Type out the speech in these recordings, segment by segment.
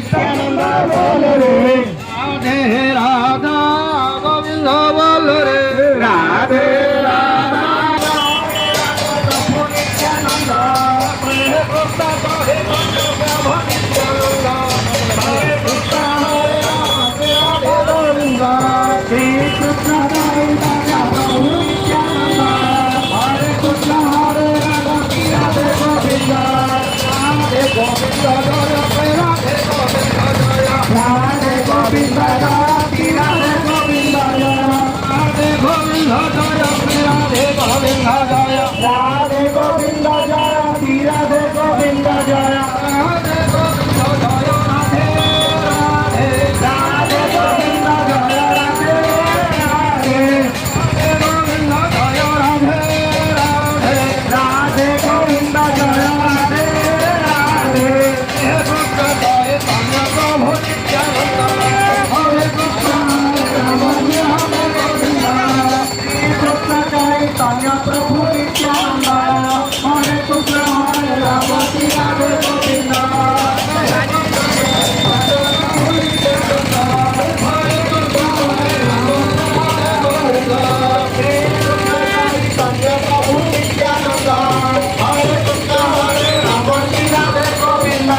নিত্যানন্দ বল রে রাধে রাধা গোবিন্দ বল রে রাধে রাধা নিত্যানন্দ হরে কৃষ্ণ হরে নিত্যানন্দ হরে কৃষ্ণ হরে রাধে গোবিন্দ শ্রী কৃষ্ণ চৈতন্য প্রভু নিত্যানন্দ হরে কৃষ্ণ হরে রাধে রাধে গোবিন্দ রাধে গোবিন্দ জয় রাধে গোবিন্দ জয় রাধে গোবিন্দ জয় রাধে গোবিন্দ জয় রাধে গোবিন্দ জয় রাধে গোবিন্দ জয় রাধে গোবিন্দ জয় রাধে গোবিন্দ জয় রাধে গোবিন্দ জয় রাধে রাধে রাধে গোবিন্দ জয় রাধে রাধে গোবিন্দ জয় রাধে রাধে রাধে গোবিন্দ জয় রাধে রাধে কৃষ্ণ জয় তন্য প্রভু নিত্যানন্দ হরে কৃষ্ণ রাম হরে গোবিন্দ কৃষ্ণ জয় তন্য প্রভু নিত্যানন্দ হরে কৃষ্ণ হরে রাম রাধে গোবিন্দ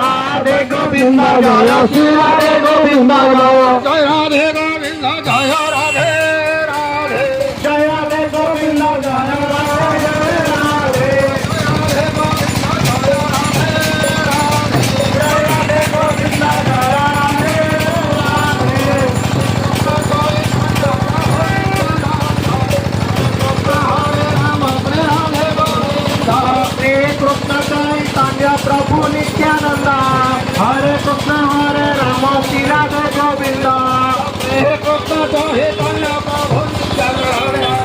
রাধে গোবিন্দ জয় শ্রী রাধে গোবিন্দ জয় রাধে গোবিন্দ জয় রাধে রাধে জয় রাধে গোবিন্দ জয় রাধে রাধে রাধে গোবিন্দ জয় রাধে রাধে রাধে গোবিন্দ জয় রাধে রাধে কৃষ্ণ চৈতন্য প্রভু নিত্যানন্দ হরে কৃষ্ণ হরে রাম শ্রী রাধে গোবিন্দ হরে কৃষ্ণ চৈতন্য প্রভু নিত্যানন্দ